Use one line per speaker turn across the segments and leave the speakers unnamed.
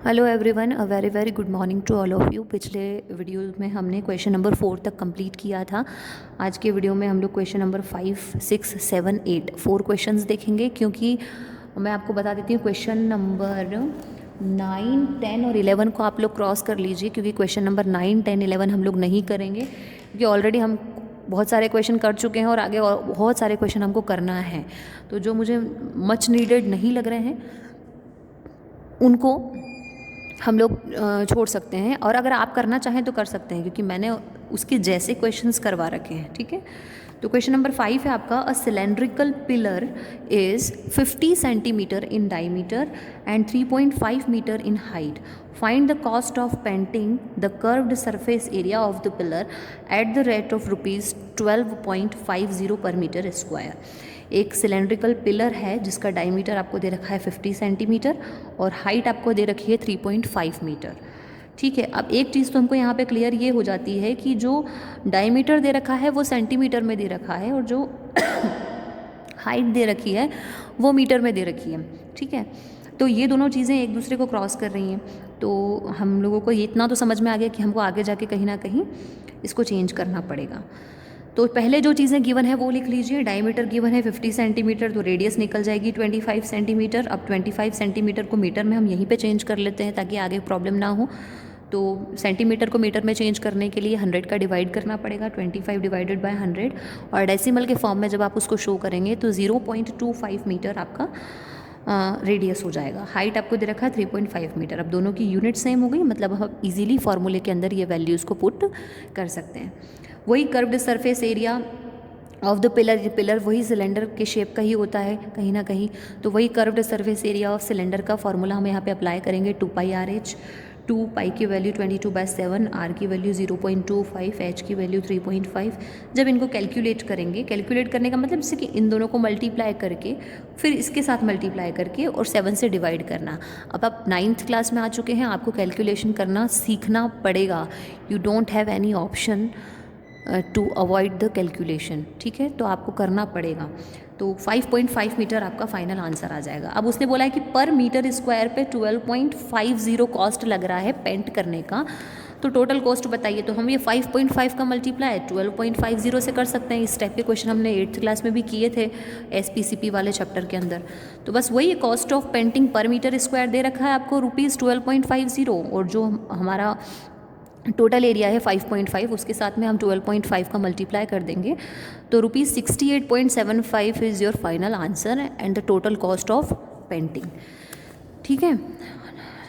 Hello everyone, uh very very good morning to all of you. पिछले video में हमने question number 4 तक complete किया था। आज के वीडियो में हम लोग क्वेश्चन नंबर 5, 6, 7, 8 4 क्वेश्चंस देखेंगे, क्योंकि मैं आपको बता देती हूँ क्वेश्चन नंबर 9, 10 और 11 को आप लोग क्रॉस कर लीजिए, क्योंकि क्वेश्चन नंबर 9, 10, 11 हम लोग नहीं करेंगे, क्योंकि ऑलरेडी हम बहुत सारे क्वेश्चन कर चुके हैं और आगे और बहुत सारे क्वेश्चन हमको करना है। तो जो मुझे मच नीडेड नहीं लग रहे हैं उनको हम लोग छोड़ सकते हैं, और अगर आप करना चाहें तो कर सकते हैं, क्योंकि मैंने उसके जैसे क्वेश्चंस करवा रखे हैं। ठीक है, तो क्वेश्चन नंबर 5 है आपका, a cylindrical pillar is 50 centimetre in diameter and 3.5 metre in height. Find the cost of painting the curved surface area of the pillar at the rate of ₹12.50 per metre square. एक cylindrical pillar है जिसका diameter आपको दे रखा है 50 centimetre और height आपको दे रखी है 3.5 मीटर। ठीक है, अब एक चीज़ तो हमको यहाँ पे क्लियर ये हो जाती है कि जो डायमीटर दे रखा है वो सेंटीमीटर में दे रखा है, और जो हाइट दे रखी है वो मीटर में दे रखी है। ठीक है, तो ये दोनों चीज़ें एक दूसरे को क्रॉस कर रही हैं, तो हम लोगों को इतना तो समझ में आ गया कि हमको आगे जाके कहीं ना कहीं इसको चेंज करना पड़ेगा। तो पहले जो चीज़ें गिवन है वो लिख लीजिए। डायमीटर गिवन है 50 सेंटीमीटर, तो रेडियस निकल जाएगी 25 सेंटीमीटर। अब 25 सेंटीमीटर को मीटर में हम यहीं पे चेंज कर लेते हैं ताकि आगे प्रॉब्लम ना हो। तो सेंटीमीटर को मीटर में चेंज करने के लिए 100 का डिवाइड करना पड़ेगा, 25 डिवाइडेड बाय 100, और डेसिमल के फॉर्म में जब आप उसको शो करेंगे तो 0.25 मीटर आपका रेडियस हो जाएगा। हाइट आपको दे रखा है 3.5 मीटर। अब दोनों की यूनिट सेम हो गई, मतलब हम इजीली फार्मूले के अंदर ये वैल्यूज़ को पुट कर सकते हैं। वही curved surface area of the pillar वही सिलेंडर के शेप का ही होता है कहीं ना कहीं, तो वही curved surface area of cylinder का फॉर्मूला हम यहाँ पे अप्लाई करेंगे। 2πRh, 2 पाई की वैल्यू 22/7, आर की वैल्यू 0.25, एच की वैल्यू 3.5। जब इनको कैलकुलेट करेंगे, कैलकुलेट करने का मतलब जैसे कि इन दोनों को मल्टीप्लाई करके फिर इसके साथ मल्टीप्लाई करके और 7 से डिवाइड करना। अब आप 9th क्लास में आ चुके हैं, आपको कैलकुलेशन करना सीखना पड़ेगा। You don't have any option to avoid the calculation. ठीक है, तो आपको करना पड़ेगा। तो 5.5 मीटर आपका फाइनल आंसर आ जाएगा। अब उसने बोला है कि पर मीटर स्क्वायर पे 12.50 कॉस्ट लग रहा है पेंट करने का, तो टोटल कॉस्ट बताइए। तो हम ये 5.5 का मल्टीप्लाई 12.50 से कर सकते हैं। इस टाइप के क्वेश्चन हमने 8th क्लास में भी किए थे SPCP वाले चैप्टर के अंदर। तो बस वही कॉस्ट ऑफ पेंटिंग पर मीटर स्क्वायर दे रखा है आपको ₹12.50, और जो हमारा टोटल एरिया है 5.5, उसके साथ में हम 12.5 का मल्टीप्लाई कर देंगे, तो ₹68.75 is your final answer and the total cost of painting. ठीक है,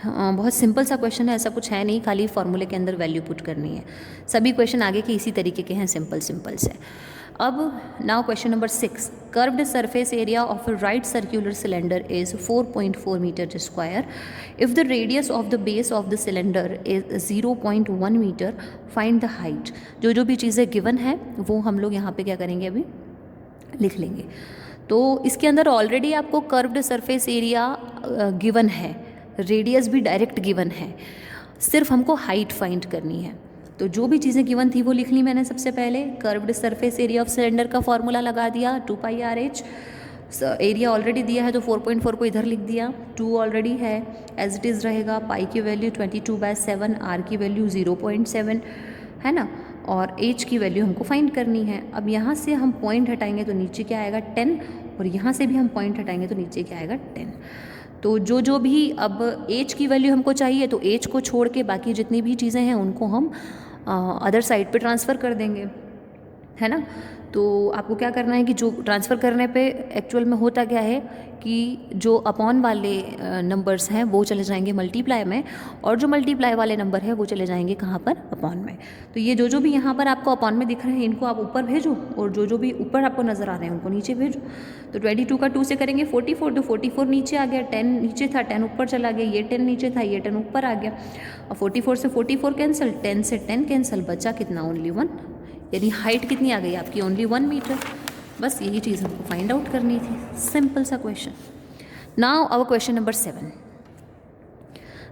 बहुत सिंपल सा क्वेश्चन है, ऐसा कुछ है नहीं, खाली फार्मूले के अंदर वैल्यू पुट करनी है। सभी क्वेश्चन आगे के इसी तरीके के हैं, सिंपल सिंपल से। अब now question number 6, curved surface area of a right circular cylinder is 4.4 metre square. If the radius of the base of the cylinder is 0.1 metre, find the height. जो जो भी चीज़ें गिवन है वो हम लोग यहाँ पे क्या करेंगे, अभी लिख लेंगे। तो इसके अंदर ऑलरेडी आपको कर्व्ड सरफेस एरिया गिवन है, रेडियस भी डायरेक्ट गिवन है, सिर्फ हमको हाइट फाइंड करनी है। तो जो भी चीज़ें गिवन थी वो लिख ली मैंने सबसे पहले। Curved surface area of cylinder का फॉर्मूला लगा दिया 2πRh। एरिया ऑलरेडी दिया है तो 4.4 को इधर लिख दिया, 2 ऑलरेडी है एज इट इज़ रहेगा। पाई की वैल्यू 22/7, आर की वैल्यू 0.7 है ना, और एच की वैल्यू हमको फाइंड करनी है। अब यहाँ से हम पॉइंट हटाएंगे तो नीचे क्या आएगा 10, और यहाँ से भी हम पॉइंट हटाएंगे तो नीचे क्या आएगा 10। तो जो जो भी अब एच की वैल्यू हमको चाहिए, तो एच को छोड़ के बाकी जितनी भी चीज़ें हैं उनको हम अदर साइड पे ट्रांसफ़र कर देंगे, है ना। तो आपको क्या करना है कि जो ट्रांसफ़र करने पे एक्चुअल में होता क्या है कि जो अपॉन वाले नंबर्स हैं वो चले जाएंगे मल्टीप्लाई में, और जो मल्टीप्लाई वाले नंबर है वो चले जाएंगे कहाँ पर, अपॉन में। तो ये जो जो भी यहाँ पर आपको अपॉन में दिख रहे हैं इनको आप ऊपर भेजो, और जो जो भी ऊपर आपको नज़र आ रहे हैं उनको नीचे भेजो। तो 22 का 2 से करेंगे 44, तो 44 नीचे आ गया, 10 नीचे था 10 ऊपर चला गया, ये 10 नीचे था ये 10 ऊपर आ गया। और 44 से 44 कैंसिल, 10 से 10 कैंसिल, बचा कितना, ओनली 1, यानी हाइट कितनी आ गई आपकी, ओनली 1 मीटर। बस यही चीज़ हमको फाइंड आउट करनी थी, सिंपल सा question. Now our question number 7,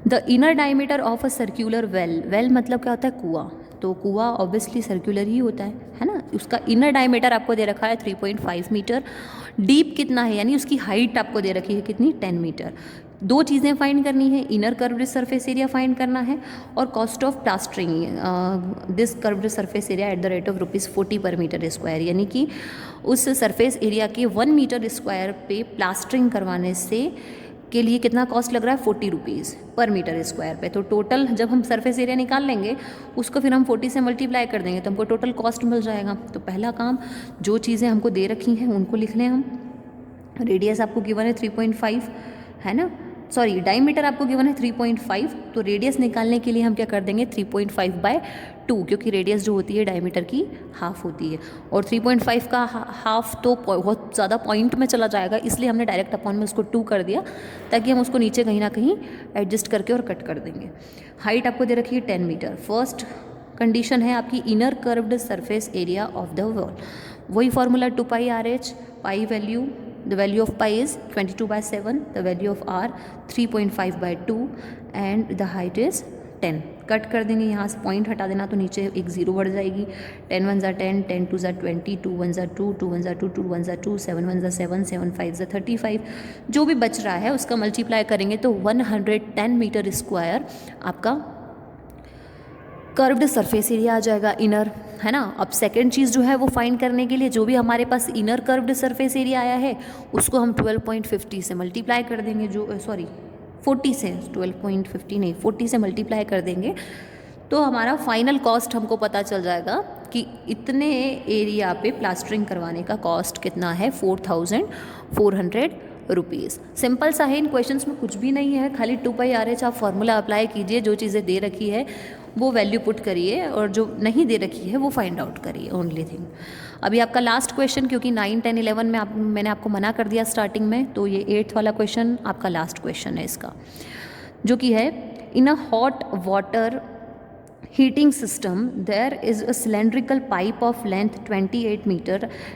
the inner diameter of a circular well. Well मतलब क्या होता है, कुआं। तो कुआं ऑब्वियसली सर्कुलर ही होता है ना। उसका इनर डायमीटर आपको दे रखा है 3.5 मीटर। डीप कितना है, यानी उसकी हाइट आपको दे रखी है कितनी, 10 मीटर। दो चीज़ें फाइंड करनी है, inner curved surface area find करना है और cost of plastering this curved surface area at the rate of ₹40 पर मीटर स्क्वायर, यानी कि उस सरफेस एरिया के 1 मीटर स्क्वायर पे प्लास्टरिंग करवाने से के लिए कितना कॉस्ट लग रहा है, ₹40 पर मीटर स्क्वायर पे। तो टोटल जब हम सरफेस एरिया निकाल लेंगे उसको फिर हम 40 से मल्टीप्लाई कर देंगे तो हमको टोटल कॉस्ट मिल जाएगा। तो पहला काम, जो चीज़ें हमको दे रखी हैं उनको लिख लें हम। रेडियस आपको गिवन है 3.5 है ना, सॉरी डायमीटर आपको गिवन है 3.5, तो रेडियस निकालने के लिए हम क्या कर देंगे 3.5/2, क्योंकि रेडियस जो होती है डायमीटर की हाफ होती है और 3.5 का हाफ तो बहुत ज़्यादा पॉइंट में चला जाएगा, इसलिए हमने डायरेक्ट अपॉन में उसको 2 कर दिया ताकि हम उसको नीचे कहीं ना कहीं एडजस्ट करके और कट कर देंगे। हाइट आपको दे रखी है 10 मीटर। फर्स्ट कंडीशन है आपकी inner curved surface area of the wall, वही formula 2πRh, pi value, the value of pi is 22/7, the value of r 3.5/2 and the height is 10। Cut कर देंगे, यहाँ से पॉइंट हटा देना तो नीचे एक 0 बढ़ जाएगी। 10 1 ज़ा 10, 10 2 ज़ा 20, 2 1 ज़ा 2, 2 1 ज़ा 2, 2 1 ज़ा 2, 7 1 ज़ा 7, 7 5 ज़ा 35, जो भी बच रहा है उसका मल्टीप्लाई करेंगे तो 110 मीटर स्क्वायर आपका कर्व्ड सरफेस एरिया आ जाएगा इनर, है ना। अब सेकंड चीज़ जो है वो फाइंड करने के लिए जो भी हमारे पास इनर कर्व्ड सरफेस एरिया आया है उसको हम 12.50 से मल्टीप्लाई कर देंगे, जो 40 से, 12.50 नहीं 40 से मल्टीप्लाई कर देंगे तो हमारा फाइनल कॉस्ट हमको पता चल जाएगा कि इतने एरिया पे प्लास्टरिंग करवाने का कॉस्ट कितना है, 4,400 रुपीज़। सिंपल सा है, इन क्वेश्चंस में कुछ भी नहीं है, खाली 2πRh आप फॉर्मूला अप्लाई कीजिए, जो चीज़ें दे रखी है वो वैल्यू पुट करिए और जो नहीं दे रखी है वो फाइंड आउट करिए, ओनली थिंग। अभी आपका लास्ट क्वेश्चन, क्योंकि 9, 10, 11 में मैंने आपको मना कर दिया स्टार्टिंग में, तो ये 8th वाला क्वेश्चन आपका लास्ट क्वेश्चन है इसका, जो कि है in a hot water heating system there is a cylindrical pipe of length 28 meter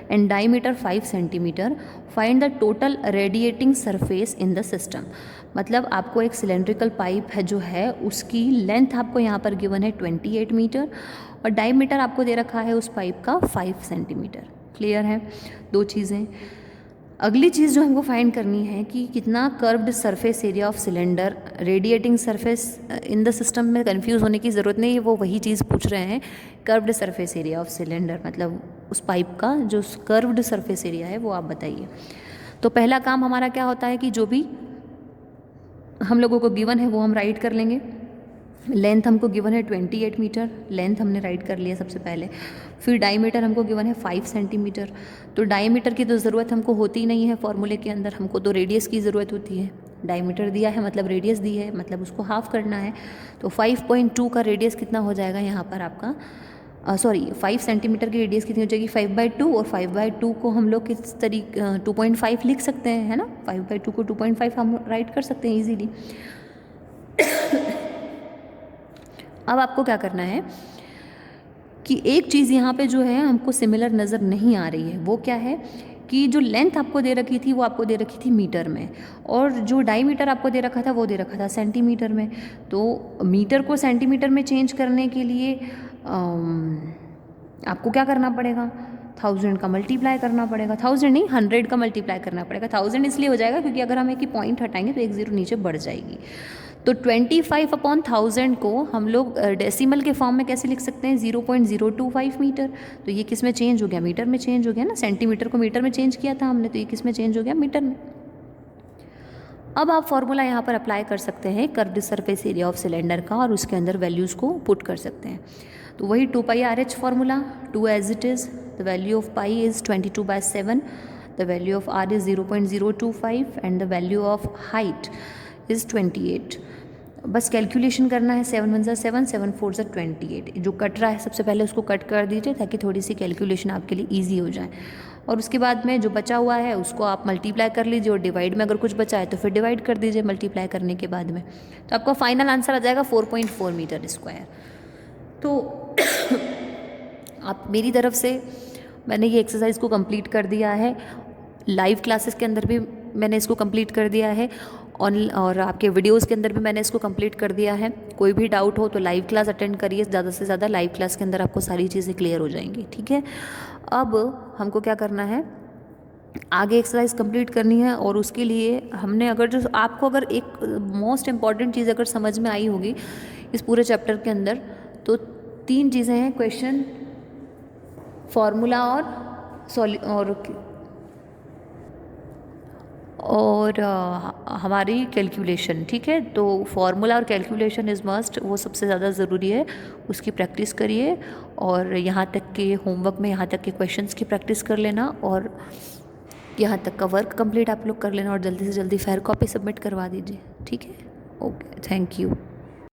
and diameter 5 centimeter, find the total radiating surface in the system। मतलब आपको एक सिलेंड्रिकल पाइप है जो है उसकी लेंथ आपको यहाँ पर गिवन है 28 मीटर और डायमीटर आपको दे रखा है उस पाइप का 5 सेंटीमीटर। क्लियर है, दो चीज़ें। अगली चीज़ जो हमको फाइंड करनी है कि कितना curved surface area of cylinder radiating surface in the system में कंफ्यूज होने की ज़रूरत नहीं है, वो वही चीज़ पूछ रहे हैं। Curved surface area of cylinder मतलब उस पाइप का जो कर्व्ड सरफेस एरिया है वो आप बताइए। तो पहला काम हमारा क्या होता है कि जो भी हम लोगों को गिवन है वो हम राइट कर लेंगे। लेंथ हमको गिवन है 28 मीटर, लेंथ हमने राइट कर लिया सबसे पहले। फिर डायमीटर हमको गिवन है 5 सेंटीमीटर, तो डायमीटर की तो ज़रूरत हमको होती ही नहीं है फॉर्मूले के अंदर, हमको तो रेडियस की ज़रूरत होती है। डायमीटर दिया है मतलब रेडियस दी है, मतलब उसको हाफ करना है। तो 5.2 का रेडियस कितना हो जाएगा यहाँ पर आपका, 5 सेंटीमीटर की रेडियस कितनी हो जाएगी 5/2, और 5/2 को हम लोग किस तरीके 2.5 लिख सकते हैं, है ना। 5/2 को 2.5 हम राइट कर सकते हैं ईजीली। अब आपको क्या करना है कि एक चीज़ यहाँ पे जो है हमको सिमिलर नज़र नहीं आ रही है, वो क्या है कि जो लेंथ आपको दे रखी थी वो आपको दे रखी थी मीटर में, और जो डायमीटर आपको दे रखा था वो दे रखा था सेंटीमीटर में। तो मीटर को सेंटीमीटर में चेंज करने के लिए आपको क्या करना पड़ेगा, 1000 का मल्टीप्लाई करना पड़ेगा। 1000 नहीं 100 का मल्टीप्लाई करना पड़ेगा। 1000 इसलिए हो जाएगा क्योंकि अगर हम एक ही पॉइंट हटाएंगे तो एक ज़ीरो नीचे बढ़ जाएगी। तो 25/1000 को हम लोग डेसिमल के फॉर्म में कैसे लिख सकते हैं, 0.025 मीटर। तो ये किस में चेंज हो गया, मीटर में चेंज हो गया ना। सेंटीमीटर को मीटर में चेंज किया था हमने, तो ये किस में चेंज हो गया, मीटर में। अब आप फॉर्मूला यहाँ पर अप्लाई कर सकते हैं curved surface area of cylinder का, और उसके अंदर वैल्यूज़ को पुट कर सकते हैं। तो वही 2πRh formula, 2 as it is, the value of pi is 22/7, the value of r is 0.025 and the value of height is 28। बस कैलकुलेशन करना है, 7 1 7, 7 4 28। जो कट रहा है सबसे पहले उसको कट कर दीजिए ताकि थोड़ी सी कैलकुलेशन आपके लिए ईजी हो जाए, और उसके बाद में जो बचा हुआ है उसको आप मल्टीप्लाई कर लीजिए, और डिवाइड में अगर कुछ बचा है तो फिर डिवाइड कर दीजिए मल्टीप्लाई करने के बाद में। तो आपका फाइनल आंसर आ जाएगा 4.4 मीटर स्क्वायर। तो आप मेरी तरफ से मैंने ये एक्सरसाइज को कंप्लीट कर दिया है, लाइव क्लासेस के अंदर भी मैंने इसको कंप्लीट कर दिया है, और आपके वीडियोस के अंदर भी मैंने इसको कंप्लीट कर दिया है। कोई भी डाउट हो तो लाइव क्लास अटेंड करिए, ज़्यादा से ज़्यादा लाइव क्लास के अंदर आपको सारी चीज़ें क्लियर हो जाएंगी, ठीक है। अब हमको क्या करना है आगे एक्सरसाइज कंप्लीट करनी है। और उसके लिए हमने अगर एक मोस्ट इम्पॉर्टेंट चीज़ अगर समझ में आई होगी इस पूरे चैप्टर के अंदर, तो 3 चीज़ें हैं, क्वेश्चन, फॉर्मूला और हमारी कैलकुलेशन। ठीक है, तो फार्मूला और कैलकुलेशन इज़ मस्ट, वो सबसे ज़्यादा ज़रूरी है, उसकी प्रैक्टिस करिए। और यहाँ तक के होमवर्क में यहाँ तक के क्वेश्चंस की प्रैक्टिस कर लेना, और यहाँ तक का वर्क कंप्लीट आप लोग कर लेना, और जल्दी से जल्दी फेयर कॉपी सबमिट करवा दीजिए। ठीक है, ओके, थैंक यू।